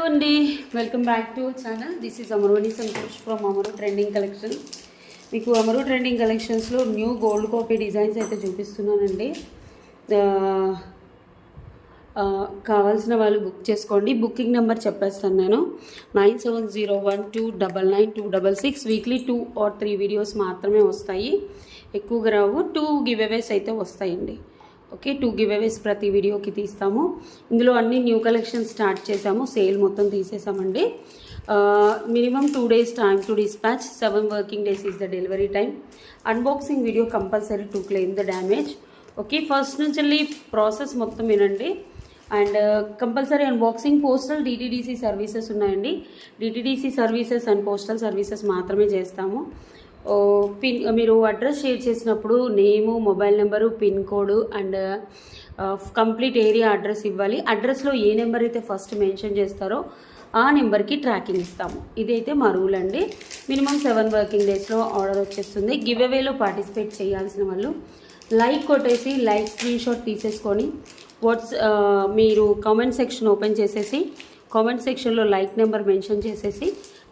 అండి welcome back to channel. This is Amaruni Santosh from Amaru trending collection. మీకు Amaru trending కలెక్షన్స్లో new gold copy designs అయితే చూపిస్తున్నానండి. కావాల్సిన వాళ్ళు బుక్ చేసుకోండి. బుకింగ్ నెంబర్ చెప్పేస్తాను నేను 9701299266. వీక్లీ 2 or 3 వీడియోస్ మాత్రమే వస్తాయి, ఎక్కువగా రావు. 2 గివ్ అవేస్ అయితే వస్తాయండి. ఓకే, 2 గివ్ అవేస్ ప్రతి వీడియోకి తీస్తాము. ఇందులో అన్ని న్యూ కలెక్షన్ స్టార్ట్ చేసాము, సేల్ మొత్తం తీసేసామండి. Minimum 2 days time to dispatch, 7 working days is the delivery time. Unboxing video compulsory to claim the damage. Okay, first నుంచి ప్రాసెస్ మొత్తం వినండి. And compulsory unboxing. Postal DTDC services ఉన్నాయండి. DTDC services and postal services మాత్రమే చేస్తాము. Pin మీరు address share చేసినప్పుడు name, mobile number, pin code and complete area address ఇవ్వాలి. అడ్రస్లో ఏ నెంబర్ అయితే ఫస్ట్ మెన్షన్ చేస్తారో ఆ నెంబర్కి ట్రాకింగ్ ఇస్తాము. ఇదైతే మా రూల్ అండి. మినిమం 7 working daysలో ఆర్డర్ వచ్చేస్తుంది. గివ్ అవేలో పార్టిసిపేట్ చేయాల్సిన వాళ్ళు లైక్ కొట్టేసి లైక్ స్క్రీన్ షాట్ తీసేసుకొని మీరు కామెంట్ సెక్షన్ ఓపెన్ చేసేసి కామెంట్ సెక్షన్లో లైక్ నెంబర్ మెన్షన్ చేసేసి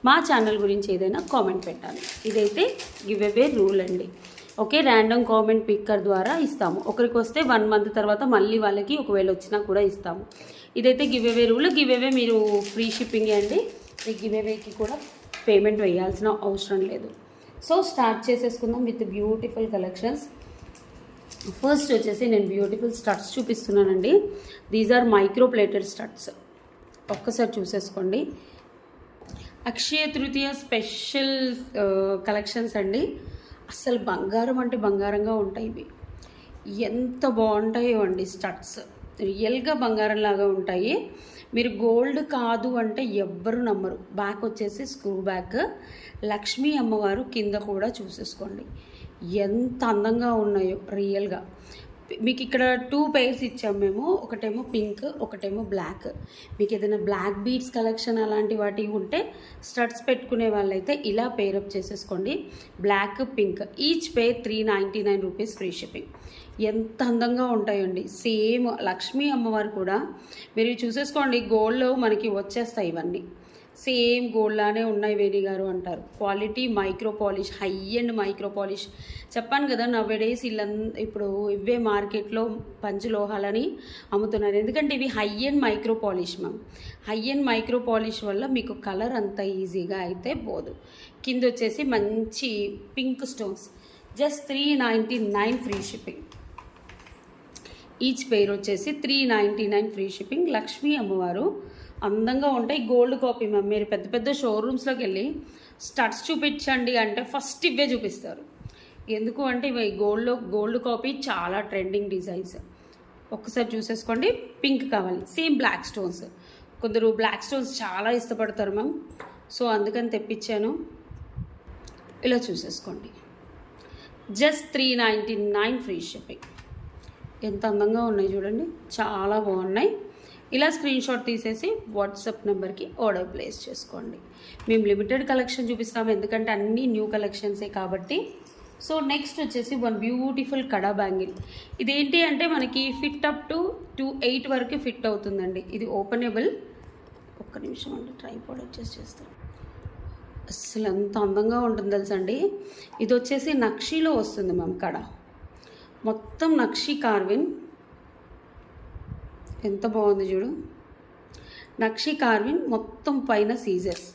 మా ఛానల్ గురించి ఏదైనా కామెంట్ పెట్టాలి. ఇదైతే గివ్ అవే రూల్ అండి. ఓకే, ర్యాండమ్ కామెంట్ పిక్కర్ ద్వారా ఇస్తాము. ఒకరికి వస్తే 1 month తర్వాత మళ్ళీ వాళ్ళకి ఒకవేళ వచ్చినా కూడా ఇస్తాము. ఇదైతే give away rule. Give away మీరు ఫ్రీ షిప్పింగ్ అండి. ఈ గివ్ అవేకి కూడా పేమెంట్ వేయాల్సిన అవసరం లేదు. సో స్టార్ట్ చేసేసుకుందాం విత్ బ్యూటిఫుల్ కలెక్షన్స్. ఫస్ట్ వచ్చేసి నేను బ్యూటిఫుల్ స్టడ్స్ చూపిస్తున్నానండి. These are micro plated studs. ఒక్కసారి చూసేసుకోండి. అక్షయ తృతీయ స్పెషల్ కలెక్షన్స్ అండి. అసలు బంగారం అంటే బంగారంగా ఉంటాయి ఇవి. ఎంత బాగుంటాయో అండి స్టడ్స్. రియల్గా బంగారం లాగా ఉంటాయి. మీరు గోల్డ్ కాదు అంటే ఎవ్వరు నమ్మరు. బ్యాక్ వచ్చేసి స్క్రూ బ్యాక్. లక్ష్మీ అమ్మవారు కింద కూడా చూసేసుకోండి ఎంత అందంగా ఉన్నాయో రియల్గా. మీకు ఇక్కడ 2 pairs ఇచ్చాము మేము. ఒకటేమో పింక్, ఒకటేమో బ్లాక్. మీకు ఏదైనా బ్లాక్ బీడ్స్ కలెక్షన్ అలాంటి వాటి ఉంటే స్టడ్స్ పెట్టుకునే వాళ్ళైతే ఇలా పేరప్ చేసేసుకోండి. Black, pink, each pair 399 rupees free shipping. ఎంత అందంగా ఉంటాయండి. సేమ్ లక్ష్మీ అమ్మవారు కూడా మీరు చూసేసుకోండి. గోల్డ్లో మనకి వచ్చేస్తాయి ఇవన్నీ. సేమ్ గోల్డ్ లానే ఉన్నాయి వేణి గారు అంటారు. Quality micro polish, high and micro polish. చెప్పాను కదా, నవ్వేడేస్ ఇప్పుడు ఇవే మార్కెట్లో పంచలోహాలని అమ్ముతున్నారు. ఎందుకంటే ఇవి high and micro polish ma'am. High and micro polish వల్ల మీకు కలర్ అంత ఈజీగా అయితే పోదు. కింద వచ్చేసి మంచి pink stones. Just 399 free shipping. Each పేర్ వచ్చేసి 399 ఫ్రీ షిప్పింగ్. లక్ష్మీ అమ్మవారు అందంగా ఉంటాయి. Gold copy ma'am. మీరు పెద్ద పెద్ద షోరూమ్స్లోకి వెళ్ళి స్టడ్స్ చూపించండి అంటే ఫస్ట్ ఇవే చూపిస్తారు. ఎందుకు అంటే ఇవి గోల్డ్ కాపీ చాలా ట్రెండింగ్ డిజైన్స్. ఒక్కసారి చూసేసుకోండి. పింక్ కావాలి, సేమ్ బ్లాక్ స్టోన్స్. కొందరు బ్లాక్ స్టోన్స్ చాలా ఇష్టపడతారు మ్యామ్, సో అందుకని తెప్పించాను. ఇలా చూసేసుకోండి. Just 399 free shipping. ఎంత అందంగా ఉన్నాయి చూడండి, చాలా బాగున్నాయి. ఇలా స్క్రీన్ షాట్ తీసేసి వాట్సాప్ నెంబర్కి ఆర్డర్ ప్లేస్ చేసుకోండి. మేము లిమిటెడ్ కలెక్షన్ చూపిస్తాము, ఎందుకంటే అన్నీ న్యూ కలెక్షన్సే కాబట్టి. సో నెక్స్ట్ వచ్చేసి 1 బ్యూటిఫుల్ కడా బ్యాంగిల్. ఇదేంటి అంటే మనకి ఫిట్ అప్ టు 8 వరకు ఫిట్ అవుతుందండి. ఇది ఓపెనబుల్. ఒక్క నిమిషం అండి, ట్రైపాడ్ అడ్జస్ట్ చేస్తాను. అసలు ఎంత అందంగా ఉంటుంది తెలుసండి. ఇది వచ్చేసి నక్షీలో వస్తుంది మ్యామ్. కడ మొత్తం నక్షి కార్విన్. ఎంత బాగుంది చూడు. నక్షి కార్విన్ మొత్తం పైన సీజర్స్.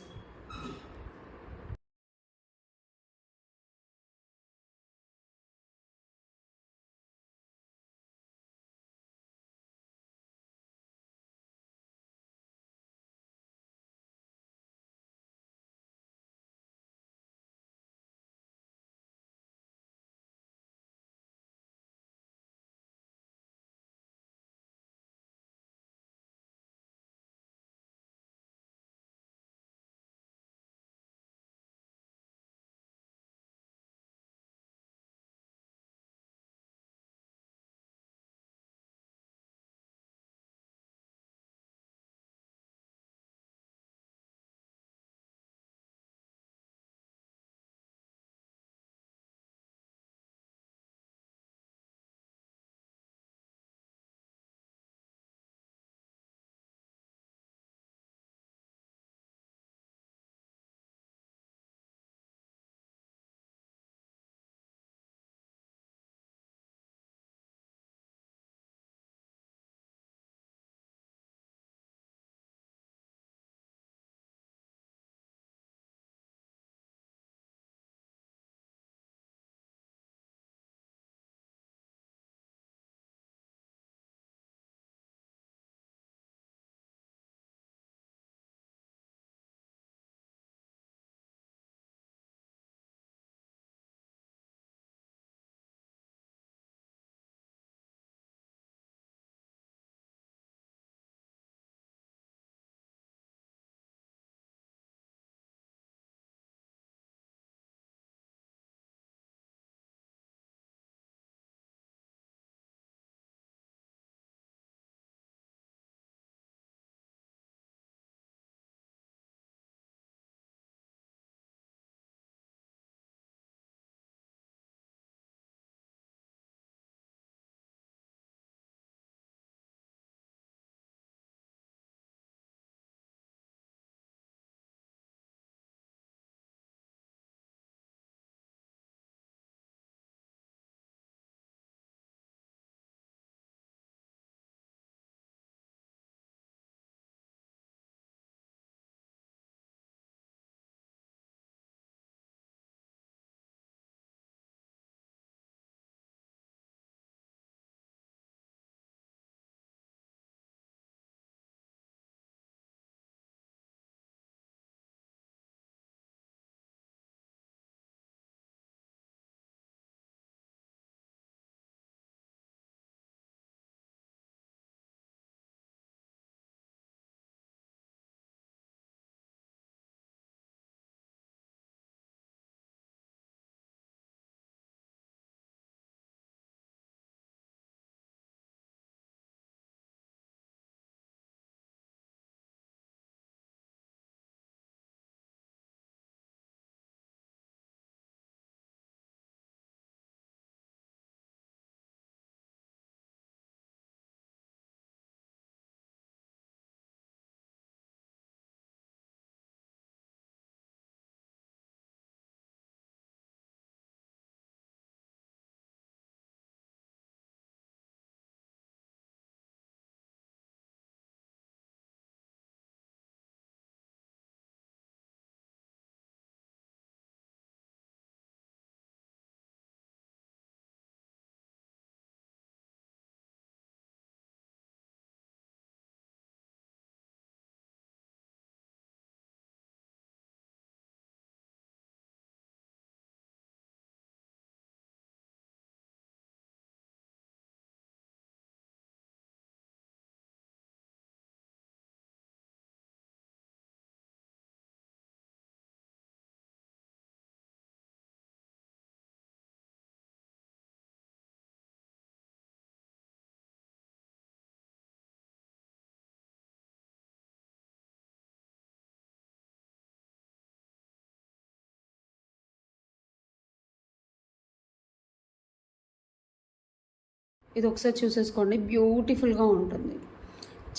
ఇది ఒకసారి చూసేసుకోండి, బ్యూటిఫుల్గా ఉంటుంది,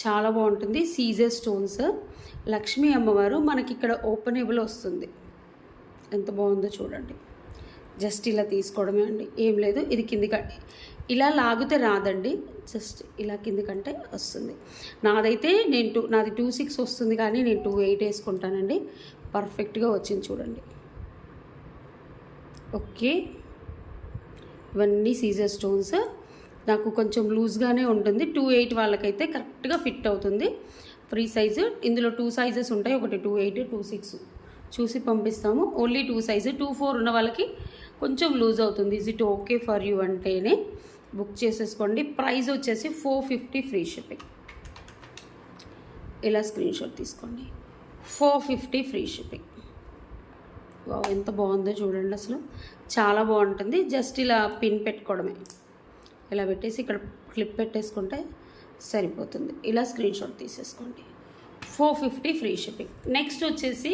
చాలా బాగుంటుంది. సీజర్ స్టోన్స్, లక్ష్మీ అమ్మవారు మనకి ఇక్కడ ఓపెనబుల్ వస్తుంది. ఎంత బాగుందో చూడండి. జస్ట్ ఇలా తీసుకోవడమే అండి, ఏం లేదు. ఇది కిందికి ఇలా లాగితే రాదండి, జస్ట్ ఇలా కిందికంటే వస్తుంది. నాదైతే నాది 2.6 వస్తుంది, కానీ నేను 2.8 వేసుకుంటానండి. పర్ఫెక్ట్గా వచ్చింది చూడండి. ఓకే, ఇవన్నీ సీజర్ స్టోన్స్. నాకు కొంచెం లూజ్గానే ఉంటుంది. 2.8 వాళ్ళకైతే కరెక్ట్గా ఫిట్ అవుతుంది. Free size. ఇందులో 2 సైజెస్ ఉంటాయి, ఒకటి 2.8, 2.6 చూసి పంపిస్తాము. Only 2 size. 2.4 ఉన్న వాళ్ళకి కొంచెం లూజ్ అవుతుంది. Is it okay for you అంటేనే బుక్ చేసేసుకోండి. ప్రైస్ వచ్చేసి 450 ఫ్రీ షిప్పింగ్. ఇలా స్క్రీన్ షాట్ తీసుకోండి. 450 ఫ్రీ షిప్పింగ్. ఎంత బాగుందో చూడండి, అసలు చాలా బాగుంటుంది. జస్ట్ ఇలా పిన్ పెట్టుకోవడమే, ఇలా పెట్టేసి ఇక్కడ క్లిప్ పెట్టేసుకుంటే సరిపోతుంది. ఇలా స్క్రీన్ షాట్ తీసేసుకోండి. 450 ఫ్రీ షిప్పింగ్. నెక్స్ట్ వచ్చేసి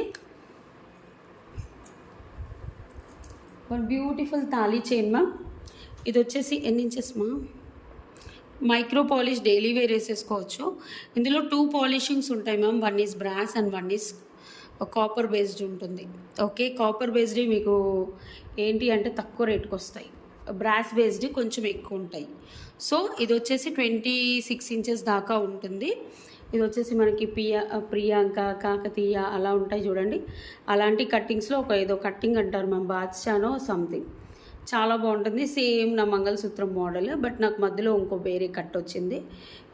one beautiful thali chain ma'am. ఇది వచ్చేసి ఎన్ని ఇంచెస్ మా? మైక్రో పాలిష్ డైలీ వేర్ వేసేసుకోవచ్చు. ఇందులో 2 పాలిషింగ్స్ ఉంటాయి ma'am. 1 is brass and 1 is copper based ఉంటుంది. ఓకే, కాపర్ బేస్డ్ మీకు ఏంటి అంటే తక్కువ రేట్కి వస్తాయి, బ్రాస్ బేస్డ్ కొంచెం ఎక్కువ ఉంటాయి. సో ఇది వచ్చేసి 26 ఇంచెస్ దాకా ఉంటుంది. ఇది వచ్చేసి మనకి ప్రియాంక, కాకతీయ అలా ఉంటాయి చూడండి. అలాంటి కట్టింగ్స్లో ఏదో కట్టింగ్ అంటారు మ్యామ్, బాద్షానో సంథింగ్. చాలా బాగుంటుంది. సేమ్ నా మంగళసూత్రం మోడల్, బట్ నాకు మధ్యలో ఇంకో వేరే కట్ వచ్చింది.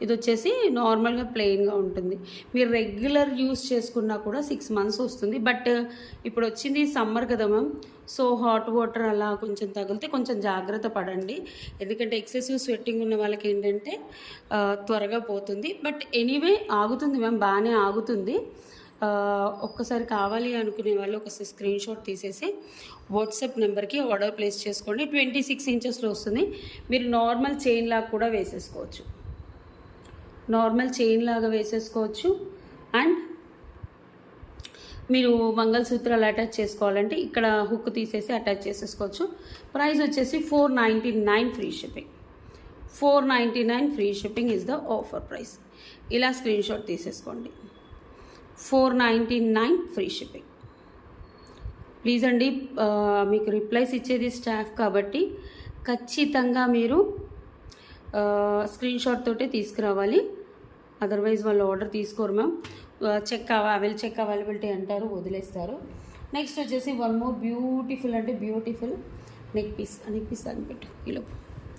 ఇది వచ్చేసి నార్మల్గా ప్లెయిన్గా ఉంటుంది. మీరు రెగ్యులర్ యూస్ చేసుకున్నా కూడా 6 మంత్స్ వస్తుంది. బట్ ఇప్పుడు వచ్చింది సమ్మర్ కదా మ్యామ్, సో హాట్ వాటర్ అలా కొంచెం తగిలితే కొంచెం జాగ్రత్త పడండి. ఎందుకంటే ఎక్సెసివ్ స్వెట్టింగ్ ఉన్న వాళ్ళకి ఏంటంటే త్వరగా పోతుంది. బట్ ఎనీవే ఆగుతుంది మ్యామ్, బాగానే ఆగుతుంది. ఒక్కసారి కావాలి అనుకునే వాళ్ళు ఒకసారి స్క్రీన్ షాట్ తీసేసి వాట్సాప్ నెంబర్కి ఆర్డర్ ప్లేస్ చేసుకోండి. 26 ఇంచెస్లో వస్తుంది. మీరు నార్మల్ చైన్ లాగా కూడా వేసేసుకోవచ్చు, నార్మల్ చైన్ లాగా వేసేసుకోవచ్చు. అండ్ మీరు మంగళసూత్రాలు అటాచ్ చేసుకోవాలంటే ఇక్కడ హుక్ తీసేసి అటాచ్ చేసేసుకోవచ్చు. ప్రైస్ వచ్చేసి 499 free shipping. 499 free shipping is the offer price. ఇలా స్క్రీన్ షాట్ తీసేసుకోండి. 499 ఫ్రీ షిప్పింగ్. ప్లీజ్ అండి, మీకు రిప్లైస్ ఇచ్చేది స్టాఫ్ కాబట్టి ఖచ్చితంగా మీరు స్క్రీన్ షాట్ తోటే తీసుకురావాలి. అదర్వైజ్ వాళ్ళు ఆర్డర్ తీసుకోరు మ్యామ్. చెక్ అవైలబిలిటీ అంటారు, వదిలేస్తారు. నెక్స్ట్ వచ్చేసి వన్ మోర్ బ్యూటిఫుల్ అంటే బ్యూటిఫుల్ నెక్ పీస్ అని పెట్టు, ఇలా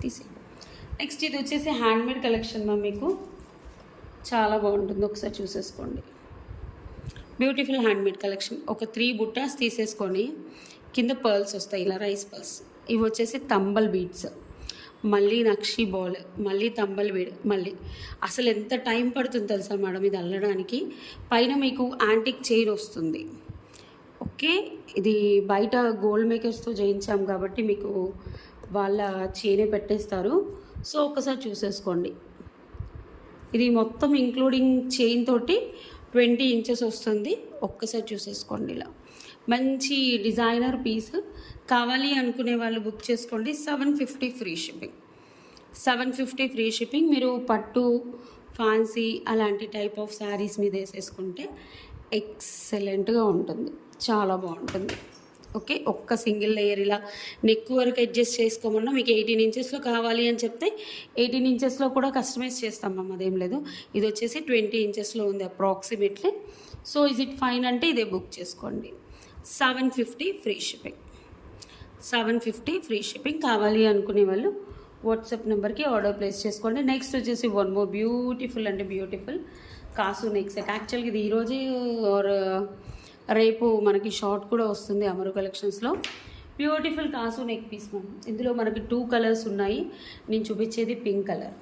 తీసి. నెక్స్ట్ ఇది వచ్చేసి హ్యాండ్మేడ్ కలెక్షన్ మ్యామ్, మీకు చాలా బాగుంటుంది, ఒకసారి చూసేసుకోండి. Beautiful handmade collection. ఒక 3 బుట్టాస్ తీసేసుకొని కింద పర్ల్స్ వస్తాయి, ఇలా రైస్ పర్ల్స్. ఇవి వచ్చేసి తంబల్ బీడ్స్, మళ్ళీ నక్షి బాల్, మళ్ళీ తంబల్ బీడ్, మళ్ళీ అసలు ఎంత టైం పడుతుంది తెలుసా మేడం ఇది అల్లడానికి. పైన మీకు యాంటిక్ చైన్ వస్తుంది. ఓకే, ఇది బయట గోల్డ్ మేకర్స్తో చేయించాం కాబట్టి మీకు వాళ్ళ చైనే పెట్టేస్తారు. సో ఒకసారి చూసేసుకోండి. ఇది మొత్తం ఇంక్లూడింగ్ చైన్ తోటి 20 ఇంచెస్ వస్తుంది. ఒక్కసారి చూసేసుకోండి. ఇలా మంచి డిజైనర్ పీస్ కావాలి అనుకునే వాళ్ళు బుక్ చేసుకోండి. 750 ఫ్రీ షిప్పింగ్. 750 free shipping. మీరు పట్టు, ఫ్యాన్సీ అలాంటి టైప్ ఆఫ్ శారీస్ మీద వేసేసుకుంటే ఎక్సలెంట్గా ఉంటుంది, చాలా బాగుంటుంది. ఓకే, ఒక్క సింగిల్ లేయర్ ఇలా నెక్ వరకు అడ్జస్ట్ చేసుకోమన్నా మీకు 18 ఇంచెస్లో కావాలి అని చెప్తే 18 ఇంచెస్లో కూడా కస్టమైజ్ చేస్తాం మ్యామ్, అదేం లేదు. ఇది వచ్చేసి 20 ఇంచెస్లో ఉంది approximately. So is it fine అంటే ఇదే బుక్ చేసుకోండి. 750 ఫ్రీ షిప్పింగ్. 750 free shipping. కావాలి అనుకునే వాళ్ళు వాట్సాప్ నెంబర్కి ఆర్డర్ ప్లేస్ చేసుకోండి. నెక్స్ట్ వచ్చేసి వన్ మోర్ బ్యూటిఫుల్ అంటే బ్యూటిఫుల్ కాసు నెక్ సెట్. యాక్చువల్గా ఇది ఈరోజే ఆర్ రేపు మనకి షార్ట్ కూడా వస్తుంది అమరు కలెక్షన్స్లో. బ్యూటిఫుల్ కాసు నెక్ పీస్ మ్యామ్. ఇందులో మనకి 2 కలర్స్ ఉన్నాయి. నేను చూపించేది పింక్ కలర్.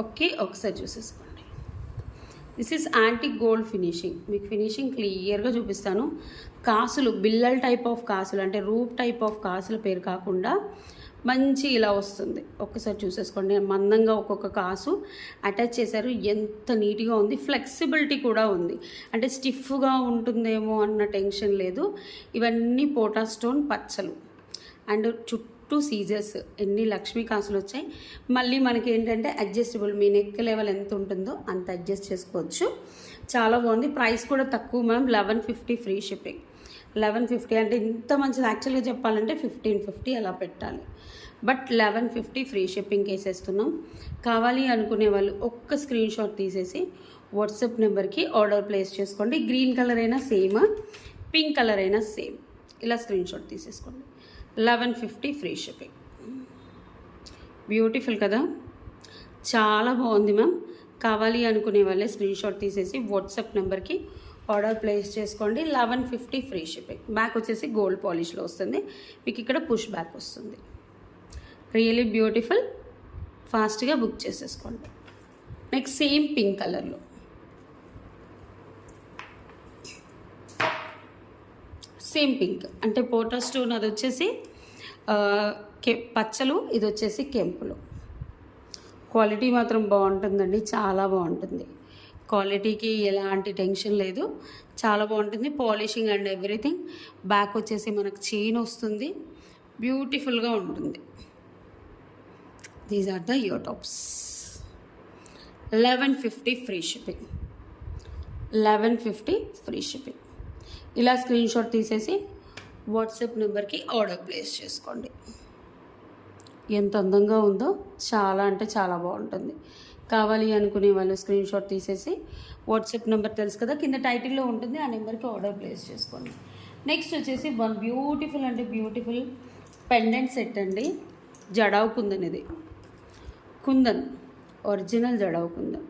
ఓకే, ఒకసారి చూసేసుకోండి. This is antique gold finishing. మీకు ఫినిషింగ్ క్లియర్గా చూపిస్తాను. కాసులు బిల్లల్ టైప్ ఆఫ్ కాసులు అంటే రూప్ టైప్ ఆఫ్ కాసుల పేరు కాకుండా మంచి ఇలా వస్తుంది. ఒక్కసారి చూసేసుకోండి, మందంగా ఒక్కొక్క కాసు అటాచ్ చేశారు. ఎంత నీట్గా ఉంది, ఫ్లెక్సిబిలిటీ కూడా ఉంది. అంటే స్టిఫ్గా ఉంటుందేమో అన్న టెన్షన్ లేదు. ఇవన్నీ పోటా స్టోన్ పచ్చలు అండ్ చుట్టూ సీజర్స్. ఎన్ని లక్ష్మీ కాసులు వచ్చాయి. మళ్ళీ మనకి ఏంటంటే అడ్జస్టబుల్, మీ నెక్ లెవెల్ ఎంత ఉంటుందో అంత అడ్జస్ట్ చేసుకోవచ్చు. చాలా బాగుంది. ప్రైస్ కూడా తక్కువ మ్యామ్, 1150 ఫ్రీ షిప్పింగ్. 1150 అంటే ఇంత మంచిది. యాక్చువల్గా చెప్పాలంటే 1550 అలా పెట్టాలి, బట్ 1150 ఫ్రీ షిప్పింగ్ వేసేస్తున్నాం. కావాలి అనుకునే వాళ్ళు ఒక్క స్క్రీన్ షాట్ తీసేసి వాట్సాప్ నెంబర్కి ఆర్డర్ ప్లేస్ చేసుకోండి. గ్రీన్ కలర్ అయినా సేమ్, పింక్ కలర్ అయినా సేమ్, ఇలా స్క్రీన్ షాట్ తీసేసుకోండి. 1150 ఫ్రీ షిప్పింగ్. బ్యూటిఫుల్ కదా, చాలా బాగుంది మ్యామ్. కావాలి అనుకునే వాళ్ళే స్క్రీన్ షాట్ తీసేసి వాట్సాప్ నెంబర్కి ఆర్డర్ ప్లేస్ చేసుకోండి. 1150 ఫ్రీ షిప్పింగ్. బ్యాక్ వచ్చేసి గోల్డ్ పాలిష్లో వస్తుంది. మీకు ఇక్కడ పుష్ బ్యాక్ వస్తుంది. Really beautiful. ఫాస్ట్గా బుక్ చేసేసుకోండి. నెక్స్ట్ సేమ్ పింక్ కలర్లో, సేమ్ పింక్ అంటే పోటా స్టోన్, అది వచ్చేసి పచ్చలు, ఇది వచ్చేసి కెంపులు. క్వాలిటీ మాత్రం బాగుంటుందండి, చాలా బాగుంటుంది. క్వాలిటీకి ఎలాంటి టెన్షన్ లేదు, చాలా బాగుంటుంది. Polishing and everything. బ్యాక్ వచ్చేసి మనకు చైన్ వస్తుంది, బ్యూటిఫుల్గా ఉంటుంది. These are the ear tops. 1150 free shipping. 1150 free shipping. ఇలా స్క్రీన్ షాట్ తీసేసి వాట్సాప్ నెంబర్కి ఆర్డర్ ప్లేస్ చేసుకోండి. ఎంత అందంగా ఉందో, చాలా అంటే చాలా బాగుంటుంది. కావాలి అనుకునే వాళ్ళు స్క్రీన్ షాట్ తీసేసి వాట్సాప్ నెంబర్ తెలుసు కదా, కింద టైటిల్లో ఉంటుంది, ఆ నెంబర్కి ఆర్డర్ ప్లేస్ చేసుకోండి. నెక్స్ట్ వచ్చేసి వన్ బ్యూటిఫుల్ అంటే బ్యూటిఫుల్ పెండెంట్ సెట్ అండి. జడావు కుందన్, ఇది కుందన్, ఒరిజినల్ జడావు కుందన్.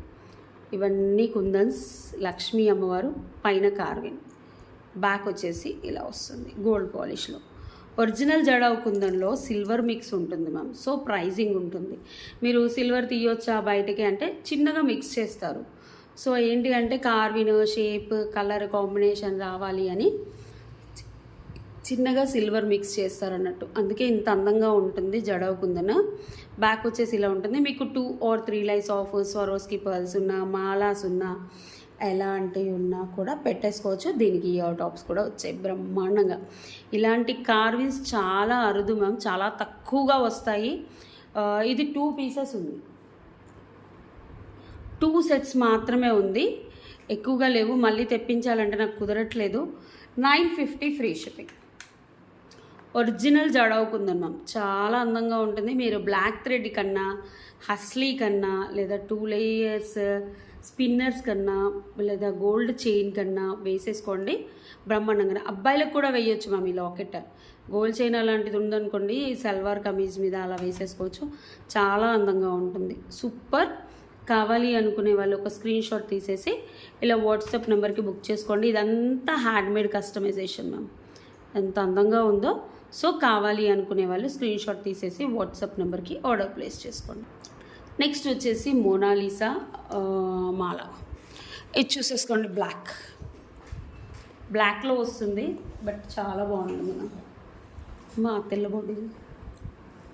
ఇవన్నీ కుందన్స్. లక్ష్మీ అమ్మవారు పైన కార్వింగ్, బ్యాక్ వచ్చేసి ఇలా వస్తుంది gold పాలిష్లో. Original jadau కుందన్లో silver mix ఉంటుంది మ్యామ్, సో ప్రైజింగ్ ఉంటుంది. మీరు సిల్వర్ తీయొచ్చా బయటకి అంటే చిన్నగా మిక్స్ చేస్తారు. సో ఏంటి అంటే కార్విన్ షేప్ కలర్ కాంబినేషన్ రావాలి అని చిన్నగా సిల్వర్ మిక్స్ చేస్తారు అన్నట్టు, అందుకే ఇంత అందంగా ఉంటుంది జడావు కుందన్. బ్యాక్ వచ్చేసి ఇలా ఉంటుంది. మీకు 2 or 3 lines of Swarovski pearls ఉన్నా, మాలాస్ ఉన్నా, ఎలాంటివి ఉన్నా కూడా పెట్టేసుకోవచ్చు. దీనికి ఇయర్ టాప్స్ కూడా వచ్చాయి బ్రహ్మాండంగా. ఇలాంటి కార్విన్స్ చాలా అరుదు మ్యామ్, చాలా తక్కువగా వస్తాయి. ఇది 2 పీసెస్ ఉంది, 2 సెట్స్ మాత్రమే ఉంది, ఎక్కువగా లేవు. మళ్ళీ తెప్పించాలంటే నాకు కుదరట్లేదు. 950 free shipping. Original jadau kundan ma'am, చాలా అందంగా ఉంటుంది. మీరు బ్లాక్ థ్రెడ్ కన్నా, హస్లీ కన్నా, లేదా 2 లేయర్స్ స్పిన్నర్స్ కన్నా, లేదా గోల్డ్ చైన్ కన్నా వేసేసుకోండి బ్రహ్మాండంగా. అబ్బాయిలకు కూడా వేయొచ్చు మ్యామ్ ఈ లాకెట్. గోల్డ్ చైన్ అలాంటిది ఉందనుకోండి, సల్వార్ కమీజ్ మీద అలా వేసేసుకోవచ్చు, చాలా అందంగా ఉంటుంది. సూపర్. కావాలి అనుకునే వాళ్ళు ఒక స్క్రీన్ షాట్ తీసేసి ఇలా వాట్సాప్ నెంబర్కి బుక్ చేసుకోండి. ఇదంతా హ్యాండ్మేడ్ కస్టమైజేషన్ మ్యామ్, ఎంత అందంగా ఉందో. సో కావాలి అనుకునే వాళ్ళు స్క్రీన్ షాట్ తీసేసి వాట్సాప్ నెంబర్కి ఆర్డర్ ప్లేస్ చేసుకోండి. నెక్స్ట్ వచ్చేసి మోనాలిసా మాల, ఇది చూసేసుకోండి. బ్లాక్లో వస్తుంది, బట్ చాలా బాగుంటుంది నాకు. మా తెల్ల బొడ్డి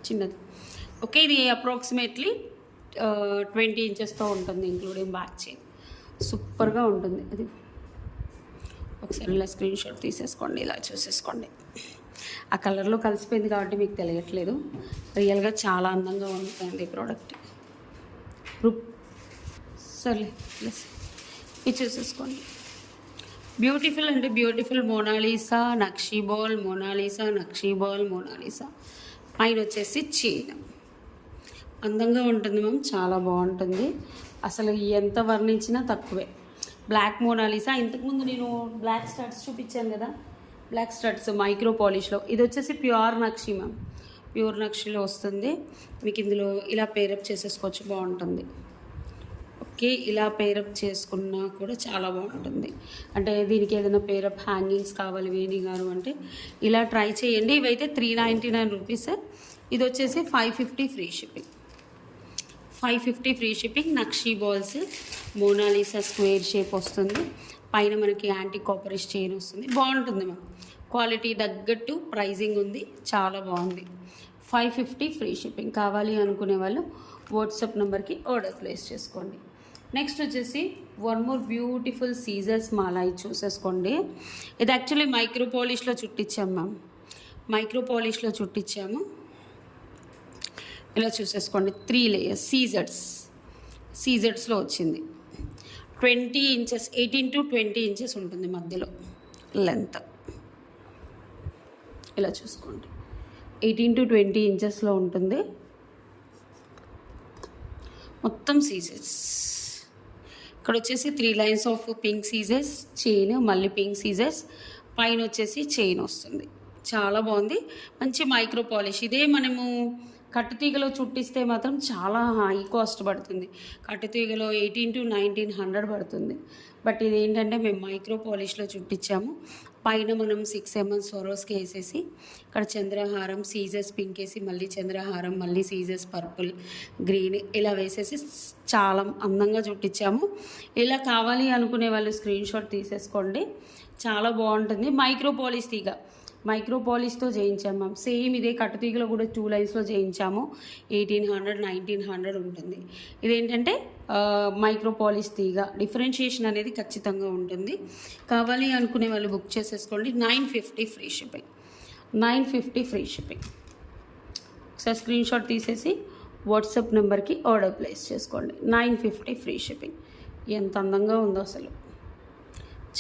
చిన్నది. ఓకే, ఇది అప్రాక్సిమేట్లీ 20 ఇంచెస్తో ఉంటుంది, ఇంక్లూడింగ్ బ్యాక్ చైన్. సూపర్గా ఉంటుంది. అది ఒకసారి ఇలా స్క్రీన్ షాట్ తీసేసుకోండి, ఇలా చూసేసుకోండి. ఆ కలర్లో కలిసిపోయింది కాబట్టి మీకు తెలియట్లేదు. రియల్గా చాలా అందంగా ఉంటుంది ఈ ప్రోడక్ట్. సర్లే ప్లస్ ఇది చూసేసుకోండి. బ్యూటిఫుల్ అంటే beautiful Mona Lisa nakshi ball, Mona Lisa nakshi ball, Mona Lisa. పైన వచ్చేసి చైన్ అందంగా ఉంటుంది మ్యామ్, చాలా బాగుంటుంది. అసలు ఎంత వర్ణించినా తక్కువే. బ్లాక్ మోనాలిసా, ఇంతకుముందు నేను బ్లాక్ స్టడ్స్ చూపించాను కదా, బ్లాక్ స్టడ్స్ మైక్రో పాలిష్లో. ఇది వచ్చేసి ప్యూర్ నక్షి మ్యామ్, ప్యూర్ నక్షిలో వస్తుంది. మీకు ఇందులో ఇలా పేరప్ చేసేసుకోవచ్చు, బాగుంటుంది. ఓకే, ఇలా పేరప్ చేసుకున్నా కూడా చాలా బాగుంటుంది. అంటే దీనికి ఏదైనా పేరప్ హ్యాంగింగ్స్ కావాలి వేణి గారు అంటే ఇలా ట్రై చేయండి. ఇవైతే 399 రూపీస్. ఇది వచ్చేసి 550 free shipping. 550 free shipping. Nakshi balls, Mona Lisa square shape వస్తుంది. పైన మనకి యాంటీ కాపరిష్ చైన్ వస్తుంది, బాగుంటుంది మ్యామ్. క్వాలిటీ తగ్గట్టు ప్రైజింగ్ ఉంది, చాలా బాగుంది. 550 ఫ్రీ షిప్పింగ్. కావాలి అనుకునే వాళ్ళు వాట్సాప్ నెంబర్కి ఆర్డర్ ప్లేస్ చేసుకోండి. నెక్స్ట్ వచ్చేసి వన్ మోర్ బ్యూటిఫుల్ సీజర్స్ మాల, ఇది చూసేసుకోండి. ఇది యాక్చువల్లీ మైక్రో పాలిష్లో చుట్టించాము మ్యామ్, మైక్రో పాలిష్లో చుట్టించాము. ఇలా చూసేసుకోండి, 3 లేయర్స్ సీజర్స్లో వచ్చింది. 20 ఇంచెస్, 18 to 20 ఇంచెస్ ఉంటుంది మధ్యలో లెంత్. ఇలా చూసుకోండి, 18 to 20 ఇంచెస్లో ఉంటుంది మొత్తం సీజర్స్. ఇక్కడ వచ్చేసి 3 lines of pink Caesars, chain, మళ్ళీ పింక్ సీజర్స్, పైన వచ్చేసి చైన్ వస్తుంది. చాలా బాగుంది, మంచి మైక్రో పాలిష్. ఇదే మనము కట్టుతీగలో చుట్టిస్తే మాత్రం చాలా హై కాస్ట్ పడుతుంది. కట్టుతీగలో 18 to 1900 పడుతుంది. బట్ ఇది ఏంటంటే మేము మైక్రో పాలిష్లో చుట్టించాము. పైన మనం 6 mm స్వరోస్కి వేసేసి ఇక్కడ చంద్రహారం, సీజర్స్ పింక్ వేసి, మళ్ళీ చంద్రహారం, మళ్ళీ సీజర్స్ పర్పుల్, గ్రీన్ ఇలా వేసేసి చాలా అందంగా చుట్టించాము. ఇలా కావాలి అనుకునే వాళ్ళు స్క్రీన్ షాట్ తీసేసుకోండి, చాలా బాగుంటుంది. మైక్రో పాలిష్ తీగ, మైక్రో పాలిష్తో చేయించాము మ్యామ్. సేమ్ ఇదే కట్టుతీగలో కూడా 2 లైన్స్లో చేయించాము. 1800, 1900 ఉంటుంది. ఇదేంటంటే మైక్రో పాలిష్ తీగ. డిఫరెన్షియేషన్ అనేది ఖచ్చితంగా ఉంటుంది. కావాలి అనుకునే వాళ్ళు బుక్ చేసేసుకోండి. 950 ఫ్రీ షిప్పింగ్, 950 ఫ్రీ షిప్పింగ్. ఒకసారి స్క్రీన్ షాట్ తీసేసి వాట్సాప్ నెంబర్కి ఆర్డర్ ప్లేస్ చేసుకోండి. 950 ఫ్రీ షిప్పింగ్. ఎంత అందంగా ఉందో అసలు,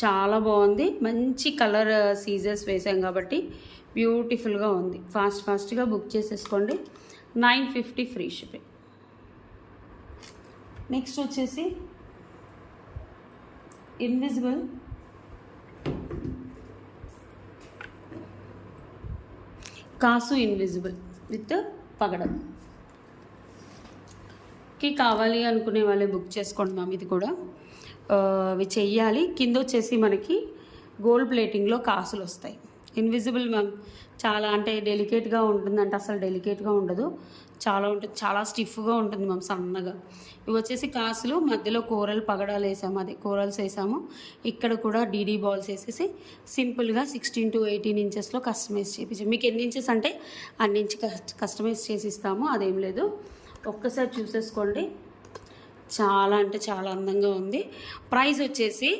చాలా బాగుంది. మంచి కలర్ సీజర్స్ వేసాం కాబట్టి బ్యూటిఫుల్గా ఉంది. ఫాస్ట్గా బుక్ చేసేసుకోండి. 950 ఫ్రీ షిప్పింగ్. నెక్స్ట్ వచ్చేసి ఇన్విజిబుల్ కాసు, ఇన్విజిబుల్ విత్ పగడం కి కావాలి అనుకునే వాళ్ళే బుక్ చేసుకోండి మ్యామ్. ఇది కూడా అవి చెయ్యాలి. కింద వచ్చేసి మనకి గోల్డ్ ప్లేటింగ్లో కాసులు వస్తాయి. ఇన్విజిబుల్ మ్యామ్ చాలా అంటే డెలికేట్గా ఉంటుంది, అంటే అసలు డెలికేట్గా ఉండదు, చాలా ఉంటుంది, చాలా స్టిఫ్గా ఉంటుంది మ్యామ్, సన్నగా. ఇవి వచ్చేసి కాసులు, మధ్యలో కోరల్ పగడాలు వేసాము, అదే కోరల్స్ వేసాము. ఇక్కడ కూడా డీడీ బాల్స్ వేసేసి సింపుల్గా 16 to 18 ఇంచెస్లో కస్టమైజ్ చేయించాము. మీకు ఎన్ని ఇంచెస్ అంటే అన్ని ఇంచు కస్టమైజ్ చేసి ఇస్తాము, అదేం లేదు. ఒక్కసారి చూసేసుకోండి, చాలా అంటే చాలా అందంగా ఉంది. ప్రైస్ వచ్చేసి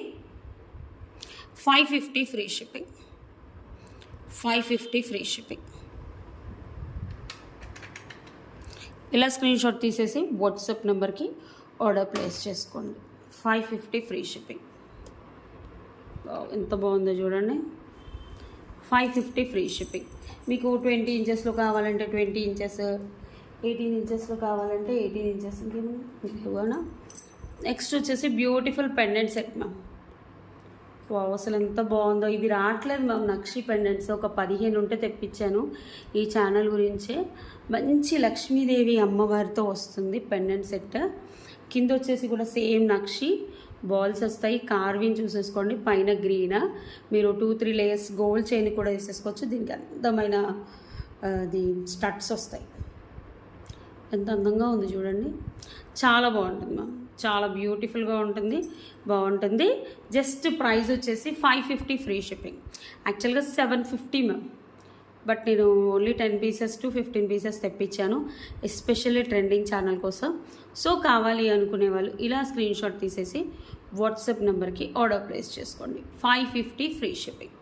550 ఫ్రీ షిప్పింగ్, 550 ఫ్రీ షిప్పింగ్. ఇలా స్క్రీన్ షాట్ తీసేసి వాట్సాప్ నెంబర్కి ఆర్డర్ ప్లేస్ చేసుకోండి. 550 ఫ్రీ షిప్పింగ్. ఎంత బాగుందో చూడండి, 550 ఫ్రీ షిప్పింగ్. మీకు 20 ఇంచెస్లో కావాలంటే 20 ఇంచెస్, 18 ఇంచెస్లో కావాలంటే 18 ఇంచెస్. ఇంకేమన్నా నెక్స్ట్ వచ్చేసి బ్యూటిఫుల్ పెండెంట్ సెట్ మ్యామ్. అసలు ఎంత బాగుందో. ఇది రావట్లేదు మ్యామ్ నక్షి పెండెంట్స్, ఒక 15 ఉంటే తెప్పించాను ఈ ఛానల్ గురించే. మంచి లక్ష్మీదేవి అమ్మవారితో వస్తుంది పెండెంట్ సెట్. కింద వచ్చేసి కూడా సేమ్ నక్షి బాల్స్ వస్తాయి. కార్వింగ్ చూసేసుకోండి, పైన గ్రీన్. మీరు 2-3 లేయర్స్ గోల్డ్ చైన్ కూడా వేసేసుకోవచ్చు. దీనికి అందమైన అది స్టడ్స్ వస్తాయి. ఎంత అందంగా ఉంది చూడండి, చాలా బాగుంటుంది మ్యామ్, చాలా బ్యూటిఫుల్గా ఉంటుంది, బాగుంటుంది. జస్ట్ ప్రైస్ వచ్చేసి 550 ఫ్రీ షిప్పింగ్. యాక్చువల్గా 750 మ్యామ్, బట్ నేను ఓన్లీ 10 pieces to 15 pieces తెప్పించాను, ఎస్పెషల్లీ ట్రెండింగ్ ఛానల్ కోసం. సో కావాలి అనుకునే వాళ్ళు ఇలా స్క్రీన్ షాట్ తీసేసి వాట్సాప్ నెంబర్కి ఆర్డర్ ప్లేస్ చేసుకోండి. 550 free shipping,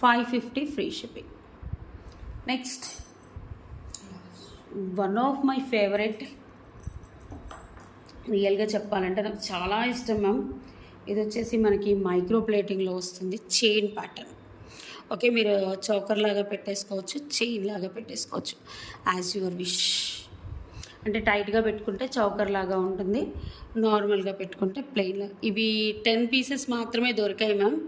550 free shipping. Next one of my favourite, రియల్గా చెప్పాలంటే నాకు చాలా ఇష్టం మ్యామ్. ఇది వచ్చేసి మనకి మైక్రో ప్లేటింగ్లో వస్తుంది, చైన్ ప్యాటర్న్. ఓకే, మీరు చౌకర్ లాగా పెట్టేసుకోవచ్చు, చైన్ లాగా పెట్టేసుకోవచ్చు, యాజ్ యువర్ విష్. అంటే టైట్గా పెట్టుకుంటే చౌకర్ లాగా ఉంటుంది, నార్మల్గా పెట్టుకుంటే ప్లెయిన్గా. ఇవి 10 pieces మాత్రమే దొరికాయి మ్యామ్.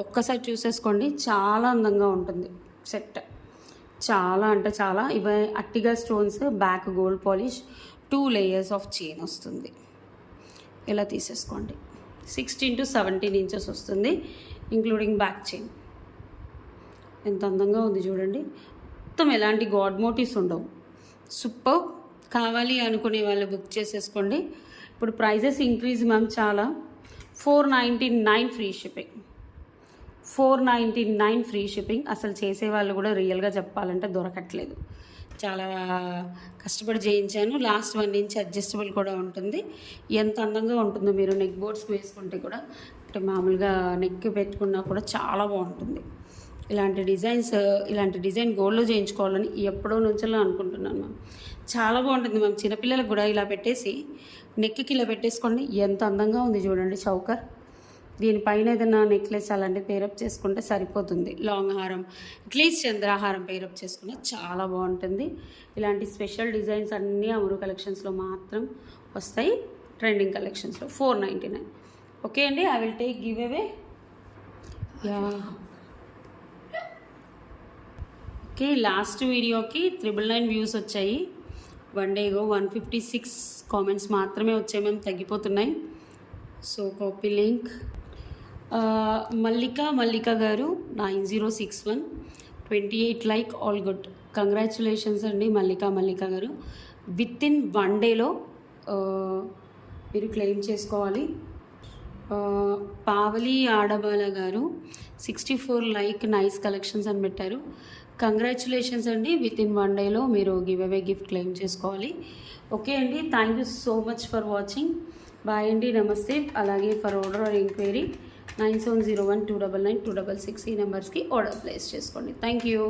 ఒక్కసారి చూసేసుకోండి, చాలా అందంగా ఉంటుంది సెట్, చాలా అంటే చాలా. ఇవి అట్టిగా stones, back gold polish, 2 layers of chain వస్తుంది. ఇలా తీసేసుకోండి. 16 to 17 ఇంచెస్ వస్తుంది, ఇంక్లూడింగ్ బ్యాక్ చైన్. ఎంత అందంగా ఉంది చూడండి, మొత్తం ఎలాంటి గాడ్ మోటివ్స్ ఉండవు, సూపర్. కావాలి అనుకునే వాళ్ళు బుక్ చేసేసుకోండి. ఇప్పుడు ప్రైజెస్ ఇంక్రీజ్ మ్యామ్ చాలా. 499 ఫ్రీ షిప్పింగ్, 499 ఫ్రీ షిప్పింగ్. అసలు చేసేవాళ్ళు కూడా రియల్గా చెప్పాలంటే దొరకట్లేదు. చాలా కష్టపడి చేయించాను. లాస్ట్ 1 ఇంచ్ అడ్జస్టబుల్ కూడా ఉంటుంది. ఎంత అందంగా ఉంటుందో మీరు నెక్ బోర్డ్స్కి వేసుకుంటే కూడా, అంటే మామూలుగా నెక్ పెట్టుకున్నా కూడా చాలా బాగుంటుంది. ఇలాంటి డిజైన్ గోల్డ్లో చేయించుకోవాలని ఎప్పుడో నుంచో అనుకుంటున్నాను మ్యామ్. చాలా బాగుంటుంది మ్యామ్. చిన్నపిల్లలకు కూడా ఇలా పెట్టేసి నెక్కి ఇలా పెట్టేసుకోండి, ఎంత అందంగా ఉంది చూడండి చౌకర్. దీనిపైన ఏదైనా నెక్లెస్ అలాంటి పేరప్ చేసుకుంటే సరిపోతుంది. లాంగ్ హారం, అట్లీస్ట్ చంద్రహారం పేరప్ చేసుకుంటే చాలా బాగుంటుంది. ఇలాంటి స్పెషల్ డిజైన్స్ అన్నీ అమరు కలెక్షన్స్లో మాత్రం వస్తాయి, ట్రెండింగ్ కలెక్షన్స్లో. 499. ఓకే అండి, I will take give away. Yeah okay, last వీడియోకి 999 వ్యూస్ వచ్చాయి. 1 డేగో 156 కామెంట్స్ మాత్రమే వచ్చాయి, మేము తగ్గిపోతున్నాయి. So copy link. మల్లిక గారు 9061 28 లైక్, ఆల్ గుడ్. కంగ్రాచులేషన్స్ అండి మల్లిక గారు. విత్ ఇన్ 1 డేలో మీరు క్లెయిమ్ చేసుకోవాలి. పావలి ఆడబాల గారు 64 లైక్, నైస్ కలెక్షన్స్ అని పెట్టారు. కంగ్రాచులేషన్స్ అండి, విత్ ఇన్ 1 డేలో మీరు గివ్ అవే గిఫ్ట్ క్లెయిమ్ చేసుకోవాలి. ఓకే అండి, thank you so much for watching. Bye అండి, నమస్తే. అలాగే ఫర్ ఆర్డర్ ఆర్ ఎంక్వైరీ 9701 299 266 ఈ నెంబర్స్కి ఆర్డర్ ప్లేస్ చేసుకోండి. Thank you.